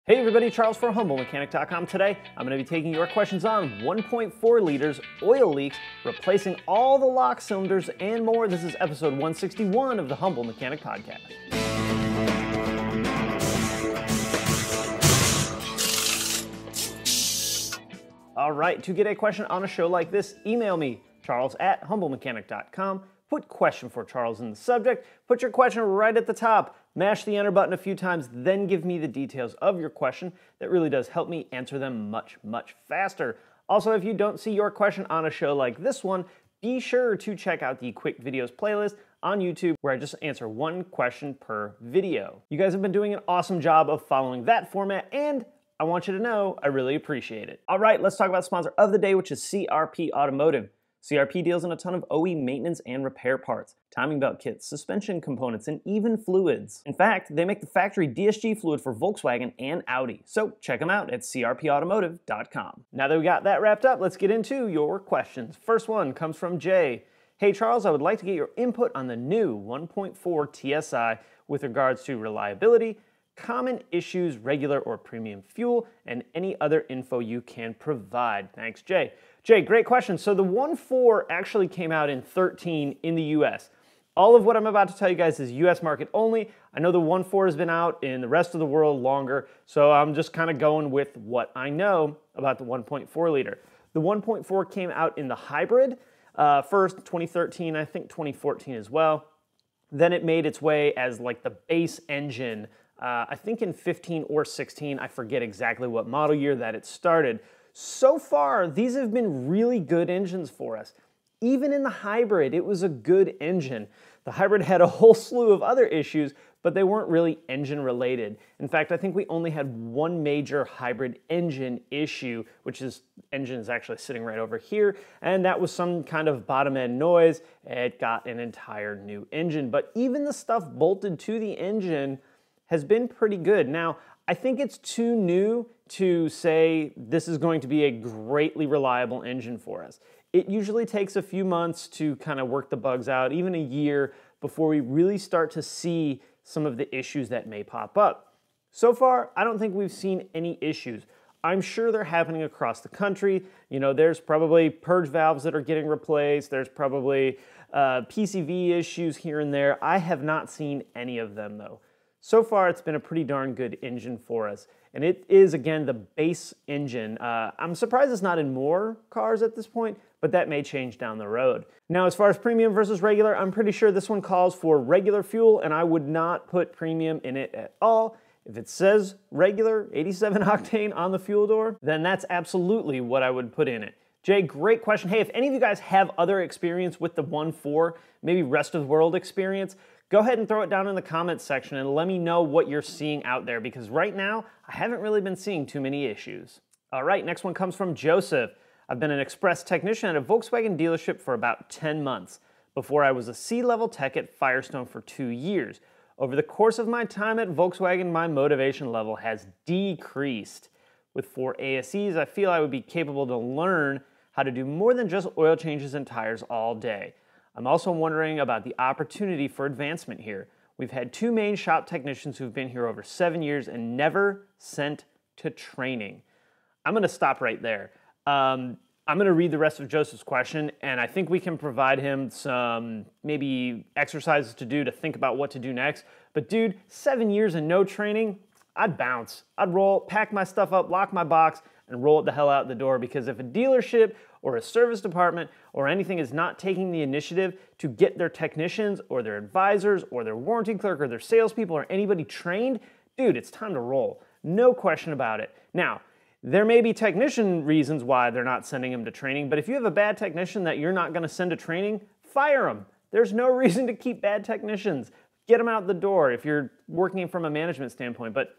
Hey everybody, Charles for HumbleMechanic.com. Today, I'm going to be taking your questions on 1.4 liters, oil leaks, replacing all the lock cylinders, and more. This is episode 161 of the Humble Mechanic Podcast. All right, to get a question on a show like this, email me, charles@humblemechanic.com. Put question for Charles in the subject, put your question right at the top, mash the enter button a few times, then give me the details of your question. That really does help me answer them much, much faster. Also, if you don't see your question on a show like this one, be sure to check out the Quick Videos playlist on YouTube where I just answer one question per video. You guys have been doing an awesome job of following that format, and I want you to know I really appreciate it. All right, let's talk about the sponsor of the day, which is CRP Automotive. CRP deals in a ton of OE maintenance and repair parts, timing belt kits, suspension components, and even fluids. In fact, they make the factory DSG fluid for Volkswagen and Audi. So check them out at crpautomotive.com. Now that we got that wrapped up, let's get into your questions. First one comes from Jay. Hey Charles, I would like to get your input on the new 1.4 TSI with regards to reliability, common issues, regular or premium fuel, and any other info you can provide. Thanks, Jay. Jay, great question. So the 1.4 actually came out in 13 in the US. All of what I'm about to tell you guys is US market only. I know the 1.4 has been out in the rest of the world longer, so I'm just kind of going with what I know about the 1.4 liter. The 1.4 came out in the hybrid, first 2013, I think 2014 as well. Then it made its way as like the base engine, I think in 15 or 16, I forget exactly what model year that it started. So far, these have been really good engines for us. Even in the hybrid, it was a good engine. The hybrid had a whole slew of other issues, but they weren't really engine related. In fact, I think we only had one major hybrid engine issue, which is engine is actually sitting right over here, and that was some kind of bottom end noise. It got an entire new engine, but even the stuff bolted to the engine has been pretty good. Now, I think it's too new to say this is going to be a greatly reliable engine for us. It usually takes a few months to kind of work the bugs out, even a year, before we really start to see some of the issues that may pop up. So far, I don't think we've seen any issues. I'm sure they're happening across the country. You know, there's probably purge valves that are getting replaced. There's probably PCV issues here and there. I have not seen any of them though. So far, it's been a pretty darn good engine for us. And it is, again, the base engine. I'm surprised it's not in more cars at this point, but that may change down the road. Now, as far as premium versus regular, I'm pretty sure this one calls for regular fuel, and I would not put premium in it at all. If it says regular 87 octane on the fuel door, then that's absolutely what I would put in it. Jay, great question. Hey, if any of you guys have other experience with the 1.4, maybe rest of the world experience, go ahead and throw it down in the comments section and let me know what you're seeing out there, because right now, I haven't really been seeing too many issues. All right, next one comes from Joseph. I've been an express technician at a Volkswagen dealership for about 10 months. Before I was a C-level tech at Firestone for 2 years. Over the course of my time at Volkswagen, my motivation level has decreased. With 4 ASEs, I feel I would be capable to learn how to do more than just oil changes and tires all day. I'm also wondering about the opportunity for advancement here. We've had 2 main shop technicians who've been here over 7 years and never sent to training. I'm gonna stop right there. I'm gonna read the rest of Joseph's question, and I think we can provide him some maybe exercises to do to think about what to do next. But dude, 7 years and no training, I'd bounce. I'd roll, pack my stuff up, lock my box, and roll it the hell out the door, because if a dealership or a service department or anything is not taking the initiative to get their technicians or their advisors or their warranty clerk or their salespeople or anybody trained, dude, it's time to roll. No question about it. Now, there may be technician reasons why they're not sending them to training, but if you have a bad technician that you're not gonna send to training, fire them. There's no reason to keep bad technicians. Get them out the door if you're working from a management standpoint. But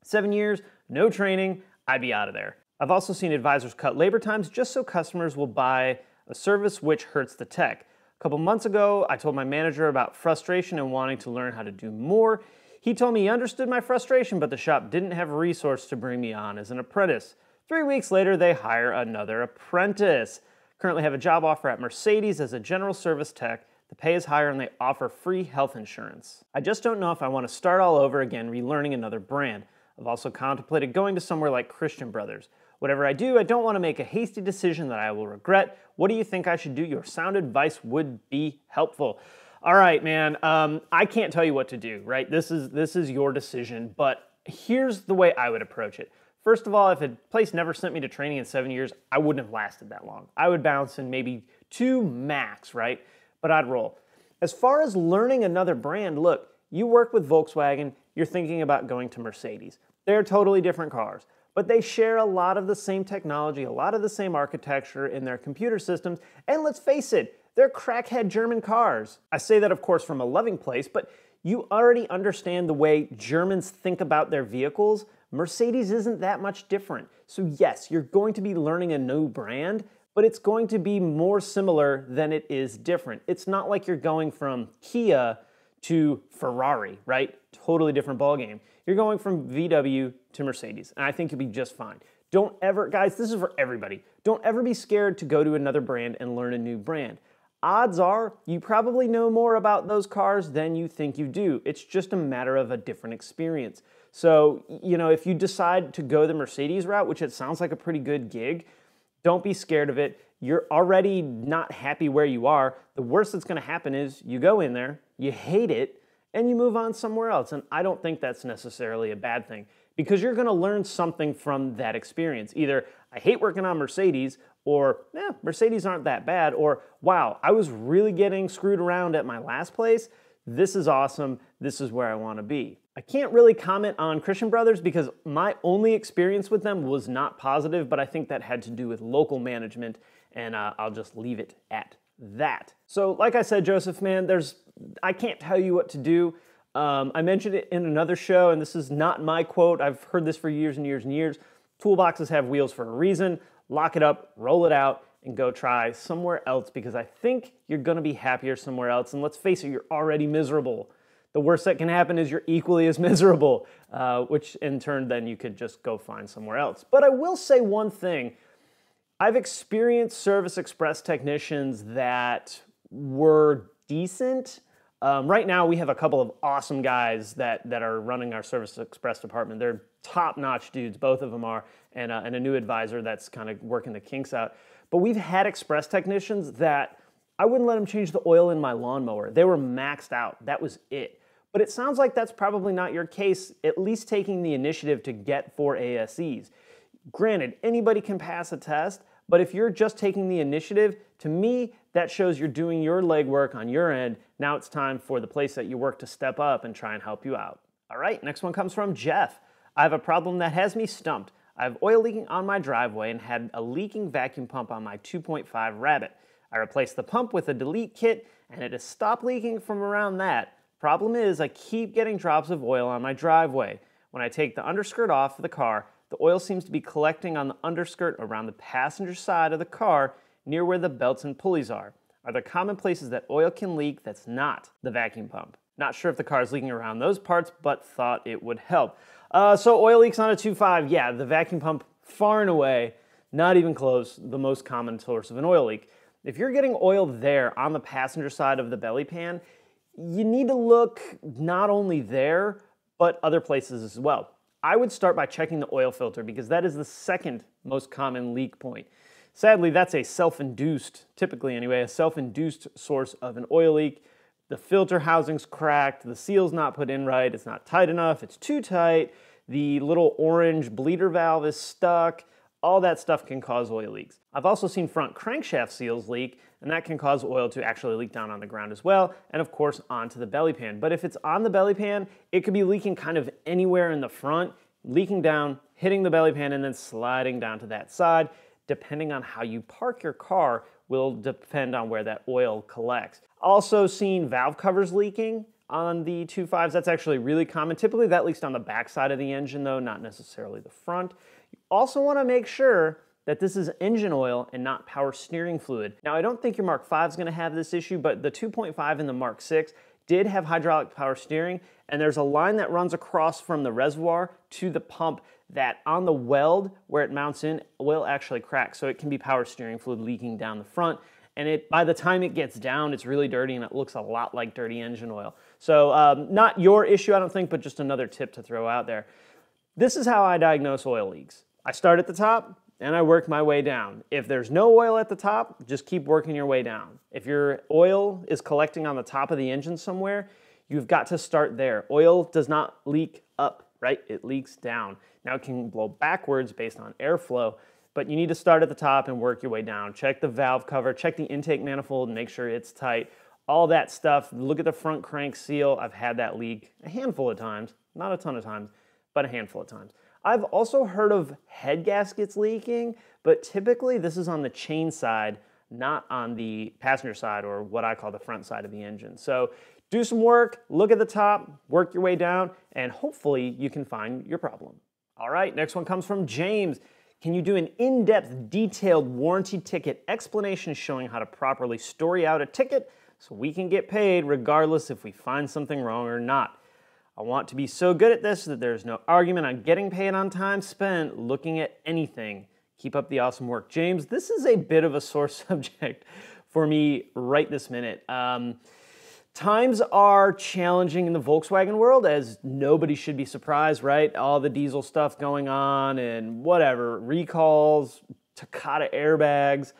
7 years, no training, I'd be out of there. I've also seen advisors cut labor times just so customers will buy a service which hurts the tech. A couple months ago, I told my manager about frustration and wanting to learn how to do more. He told me he understood my frustration, but the shop didn't have a resource to bring me on as an apprentice. 3 weeks later, they hire another apprentice. Currently have a job offer at Mercedes as a general service tech. The pay is higher and they offer free health insurance. I just don't know if I want to start all over again relearning another brand. I've also contemplated going to somewhere like Christian Brothers. Whatever I do, I don't want to make a hasty decision that I will regret. What do you think I should do? Your sound advice would be helpful. All right, man, I can't tell you what to do, right? This is your decision, but here's the way I would approach it. First of all, if a place never sent me to training in 7 years, I wouldn't have lasted that long. I would bounce in maybe 2 max, right? But I'd roll. As far as learning another brand, look, you work with Volkswagen, you're thinking about going to Mercedes. They're totally different cars, but they share a lot of the same technology, a lot of the same architecture in their computer systems, and let's face it, they're crackhead German cars. I say that, of course, from a loving place, but you already understand the way Germans think about their vehicles. Mercedes isn't that much different. So yes, you're going to be learning a new brand, but it's going to be more similar than it is different. It's not like you're going from Kia to Ferrari, right? Totally different ballgame. You're going from VW to Mercedes, and I think you'll be just fine. Don't ever, guys, this is for everybody. Don't ever be scared to go to another brand and learn a new brand. Odds are you probably know more about those cars than you think you do. It's just a matter of a different experience. So, you know, if you decide to go the Mercedes route, which it sounds like a pretty good gig, don't be scared of it. You're already not happy where you are. The worst that's going to happen is you go in there, you hate it, and you move on somewhere else. And I don't think that's necessarily a bad thing because you're going to learn something from that experience. Either I hate working on Mercedes, or Mercedes aren't that bad, or wow, I was really getting screwed around at my last place. This is awesome. This is where I want to be. I can't really comment on Christian Brothers because my only experience with them was not positive, but I think that had to do with local management, and I'll just leave it at that. So like I said, Joseph, man, I can't tell you what to do. I mentioned it in another show, and this is not my quote. I've heard this for years and years and years. Toolboxes have wheels for a reason. Lock it up, roll it out, and go try somewhere else because I think you're going to be happier somewhere else. And let's face it, you're already miserable. The worst that can happen is you're equally as miserable, which in turn then you could just go find somewhere else. But I will say one thing. I've experienced Service Express technicians that were decent. Right now we have a couple of awesome guys that are running our Service Express department. They're top-notch dudes, both of them are, and a new advisor that's kind of working the kinks out. But we've had Express technicians that I wouldn't let them change the oil in my lawnmower. They were maxed out. That was it. But it sounds like that's probably not your case, at least taking the initiative to get 4 ASEs. Granted, anybody can pass a test, but if you're just taking the initiative, to me, that shows you're doing your legwork on your end. Now it's time for the place that you work to step up and try and help you out. All right, next one comes from Jeff. I have a problem that has me stumped. I have oil leaking on my driveway and had a leaking vacuum pump on my 2.5 Rabbit. I replaced the pump with a delete kit and it has stopped leaking from around that. Problem is, I keep getting drops of oil on my driveway. When I take the underskirt off of the car, the oil seems to be collecting on the underskirt around the passenger side of the car near where the belts and pulleys are. Are there common places that oil can leak that's not the vacuum pump? Not sure if the car is leaking around those parts, but thought it would help. So oil leaks on a 2.5, yeah, the vacuum pump far and away, not even close, the most common source of an oil leak. If you're getting oil there on the passenger side of the belly pan, you need to look not only there, but other places as well. I would start by checking the oil filter because that is the second most common leak point. Sadly, that's a self-induced, typically anyway, a self-induced source of an oil leak. The filter housing's cracked, the seal's not put in right, it's not tight enough, it's too tight, the little orange bleeder valve is stuck. All that stuff can cause oil leaks. I've also seen front crankshaft seals leak, and that can cause oil to actually leak down on the ground as well, and of course onto the belly pan. But if it's on the belly pan, it could be leaking kind of anywhere in the front, leaking down, hitting the belly pan, and then sliding down to that side. Depending on how you park your car will depend on where that oil collects. Also seen valve covers leaking on the 2.5s. That's actually really common. Typically that leaks down the back side of the engine though, not necessarily the front. You also want to make sure that this is engine oil and not power steering fluid. Now I don't think your Mark V is going to have this issue, but the 2.5 and the Mark VI did have hydraulic power steering, and there's a line that runs across from the reservoir to the pump that on the weld where it mounts in will actually crack, so it can be power steering fluid leaking down the front, and by the time it gets down, it's really dirty and it looks a lot like dirty engine oil. So not your issue, I don't think, but just another tip to throw out there. This is how I diagnose oil leaks. I start at the top and I work my way down. If there's no oil at the top, just keep working your way down. If your oil is collecting on the top of the engine somewhere, you've got to start there. Oil does not leak up, right? It leaks down. Now it can blow backwards based on airflow, but you need to start at the top and work your way down. Check the valve cover, check the intake manifold, make sure it's tight, all that stuff. Look at the front crank seal. I've had that leak a handful of times, not a ton of times, but a handful of times. I've also heard of head gaskets leaking, but typically this is on the chain side, not on the passenger side, or what I call the front side of the engine. So do some work, look at the top, work your way down, and hopefully you can find your problem. All right, next one comes from James. Can you do an in-depth, detailed warranty ticket explanation showing how to properly story out a ticket so we can get paid regardless if we find something wrong or not? I want to be so good at this that there's no argument on getting paid on time spent looking at anything. Keep up the awesome work. James, this is a bit of a sore subject for me right this minute. Times are challenging in the Volkswagen world, as nobody should be surprised, right? All the diesel stuff going on and whatever, recalls, Takata airbags.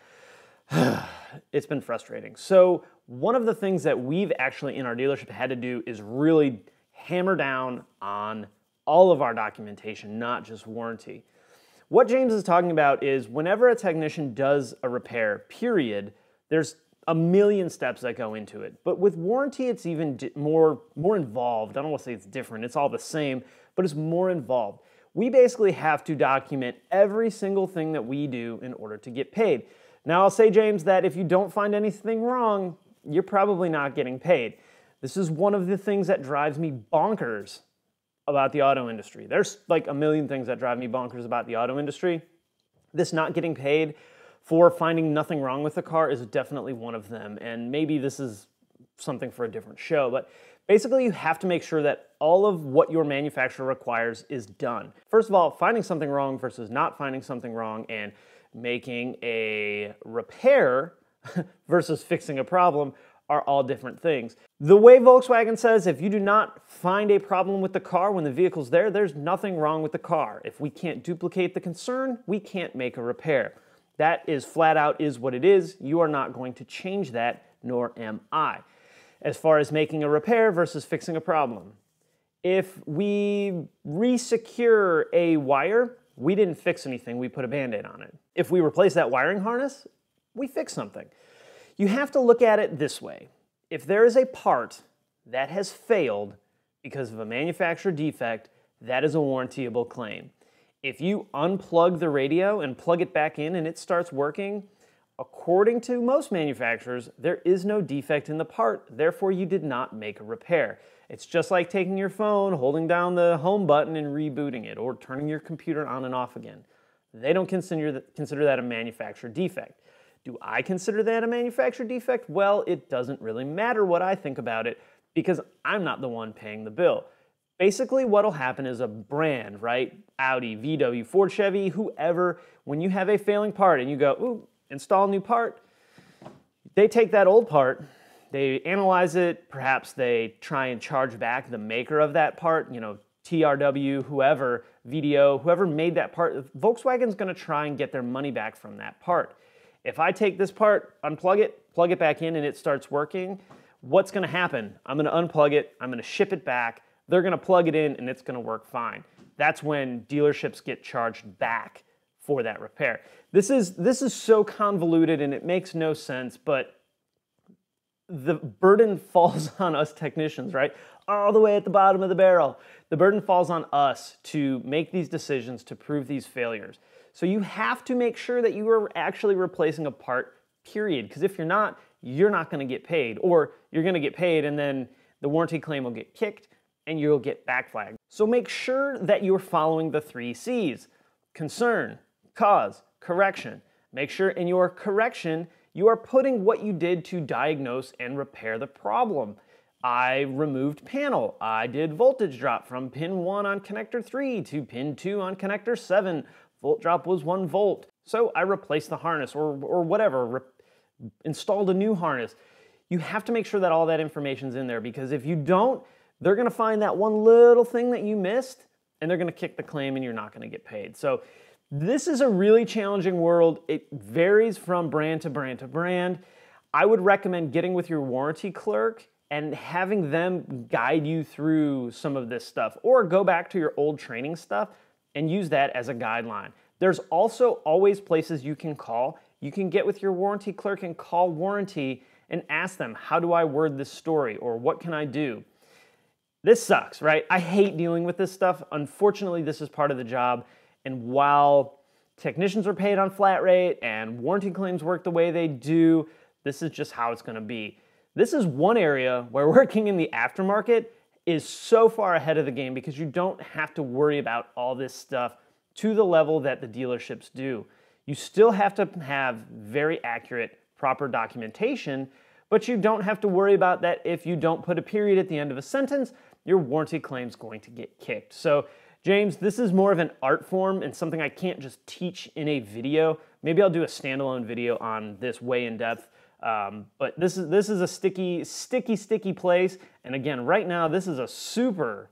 It's been frustrating. So one of the things that we've actually in our dealership had to do is really hammer down on all of our documentation, not just warranty. What James is talking about is whenever a technician does a repair, period, there's a million steps that go into it. But with warranty, it's even more involved. I don't want to say it's different, it's all the same, but it's more involved. We basically have to document every single thing that we do in order to get paid. Now I'll say, James, that if you don't find anything wrong, you're probably not getting paid. This is one of the things that drives me bonkers about the auto industry. There's like a million things that drive me bonkers about the auto industry. This not getting paid for finding nothing wrong with the car is definitely one of them, and maybe this is something for a different show, but basically you have to make sure that all of what your manufacturer requires is done. First of all, finding something wrong versus not finding something wrong, and making a repair versus fixing a problem are all different things. The way Volkswagen says, if you do not find a problem with the car when the vehicle's there, there's nothing wrong with the car. If we can't duplicate the concern, we can't make a repair. That is flat out is what it is. You are not going to change that, nor am I. As far as making a repair versus fixing a problem. If we re-secure a wire, we didn't fix anything, we put a Band-Aid on it. If we replace that wiring harness, we fix something. You have to look at it this way. If there is a part that has failed because of a manufacturer defect, that is a warrantyable claim. If you unplug the radio and plug it back in and it starts working, according to most manufacturers, there is no defect in the part, therefore you did not make a repair. It's just like taking your phone, holding down the home button and rebooting it, or turning your computer on and off again. They don't consider that a manufacturer defect. Do I consider that a manufacturer defect? Well, it doesn't really matter what I think about it because I'm not the one paying the bill. Basically, what'll happen is a brand, right? Audi, VW, Ford, Chevy, whoever, when you have a failing part and you go, ooh, install a new part, they take that old part, they analyze it, perhaps they try and charge back the maker of that part, you know, TRW, whoever, VDO, whoever made that part, Volkswagen's gonna try and get their money back from that part. If I take this part, unplug it, plug it back in and it starts working, what's gonna happen? I'm gonna unplug it, I'm gonna ship it back, they're gonna plug it in and it's gonna work fine. That's when dealerships get charged back for that repair. This is so convoluted and it makes no sense, but the burden falls on us technicians, right? All the way at the bottom of the barrel. The burden falls on us to make these decisions, to prove these failures. So you have to make sure that you are actually replacing a part, period. Because if you're not gonna get paid, or you're gonna get paid and then the warranty claim will get kicked and you'll get back flagged. So make sure that you're following the 3 C's. Concern, cause, correction. Make sure in your correction, you are putting what you did to diagnose and repair the problem. I removed panel. I did voltage drop from pin 1 on connector 3 to pin 2 on connector 7. Volt drop was 1 volt. So I replaced the harness or whatever, installed a new harness. You have to make sure that all that information's in there because if you don't, they're gonna find that one little thing that you missed and they're gonna kick the claim and you're not gonna get paid. So this is a really challenging world. It varies from brand to brand to brand. I would recommend getting with your warranty clerk and having them guide you through some of this stuff, or go back to your old training stuff and use that as a guideline. There's also always places you can call. You can get with your warranty clerk and call warranty and ask them, how do I word this story, or what can I do? This sucks, right? I hate dealing with this stuff. Unfortunately, this is part of the job. And while technicians are paid on flat rate and warranty claims work the way they do, this is just how it's gonna be. This is one area where working in the aftermarket is so far ahead of the game because you don't have to worry about all this stuff to the level that the dealerships do. You still have to have very accurate, proper documentation, but you don't have to worry about that. If you don't put a period at the end of a sentence, your warranty claim's going to get kicked. So James, this is more of an art form and something I can't just teach in a video. Maybe I'll do a standalone video on this way in depth. But this is a sticky place. And again, right now, this is a super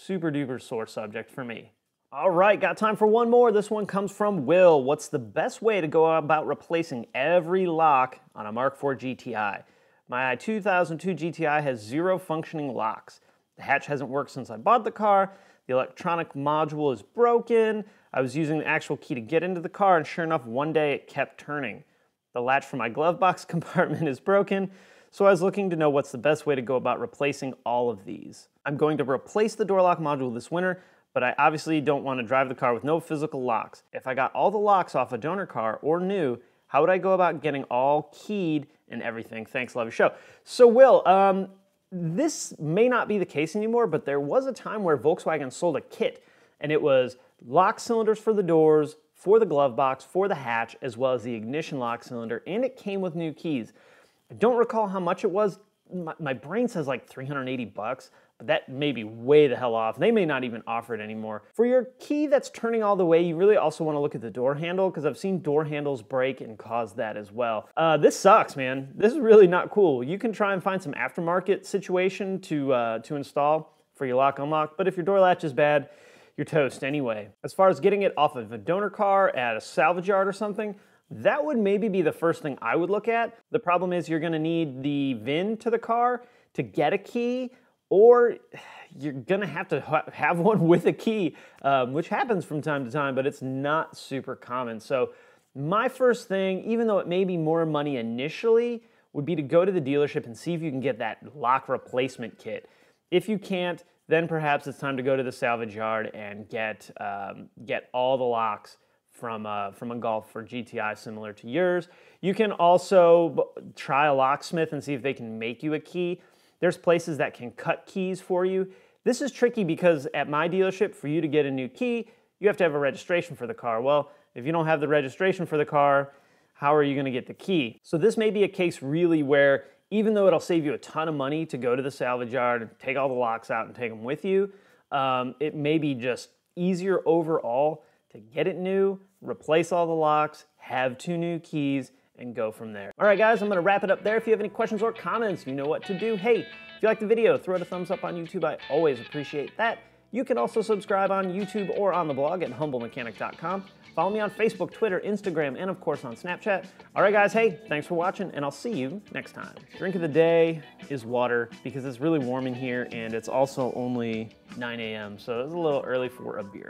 duper sore subject for me. All right, got time for one more. This one comes from Will. What's the best way to go about replacing every lock on a Mark IV GTI? My 2002 GTI has 0 functioning locks. The hatch hasn't worked since I bought the car. The electronic module is broken. I was using the actual key to get into the car, and sure enough, one day it kept turning. The latch for my glove box compartment is broken, so I was looking to know what's the best way to go about replacing all of these. I'm going to replace the door lock module this winter, but I obviously don't want to drive the car with no physical locks. If I got all the locks off a donor car or new, how would I go about getting all keyed and everything? Thanks, love your show. So Will, this may not be the case anymore, but there was a time where Volkswagen sold a kit, and it was lock cylinders for the doors, for the glove box, for the hatch, as well as the ignition lock cylinder, and it came with new keys. I don't recall how much it was. My brain says like 380 bucks, but that may be way the hell off. They may not even offer it anymore. For your key that's turning all the way, you really also want to look at the door handle, because I've seen door handles break and cause that as well. This sucks, man. This is really not cool. You can try and find some aftermarket situation to install for your lock unlock, but if your door latch is bad, you're toast anyway. As far as getting it off of a donor car at a salvage yard or something, that would maybe be the first thing I would look at. The problem is you're gonna need the VIN to the car to get a key, or you're gonna have to have one with a key, which happens from time to time, but it's not super common. So my first thing, even though it may be more money initially, would be to go to the dealership and see if you can get that lock replacement kit. If you can't, then perhaps it's time to go to the salvage yard and get all the locks from a Golf or GTI similar to yours. You can also try a locksmith and see if they can make you a key. There's places that can cut keys for you. This is tricky because at my dealership, for you to get a new key, you have to have a registration for the car. Well, if you don't have the registration for the car, how are you gonna get the key? So this may be a case really where even though it'll save you a ton of money to go to the salvage yard and take all the locks out and take them with you, it may be just easier overall to get it new, replace all the locks, have 2 new keys, and go from there. All right, guys, I'm gonna wrap it up there. If you have any questions or comments, you know what to do. Hey, if you like the video, throw it a thumbs up on YouTube. I always appreciate that. You can also subscribe on YouTube or on the blog at humblemechanic.com. Follow me on Facebook, Twitter, Instagram, and of course on Snapchat. All right, guys, hey, thanks for watching, and I'll see you next time. Drink of the day is water because it's really warm in here, and it's also only 9 a.m., so it's a little early for a beer.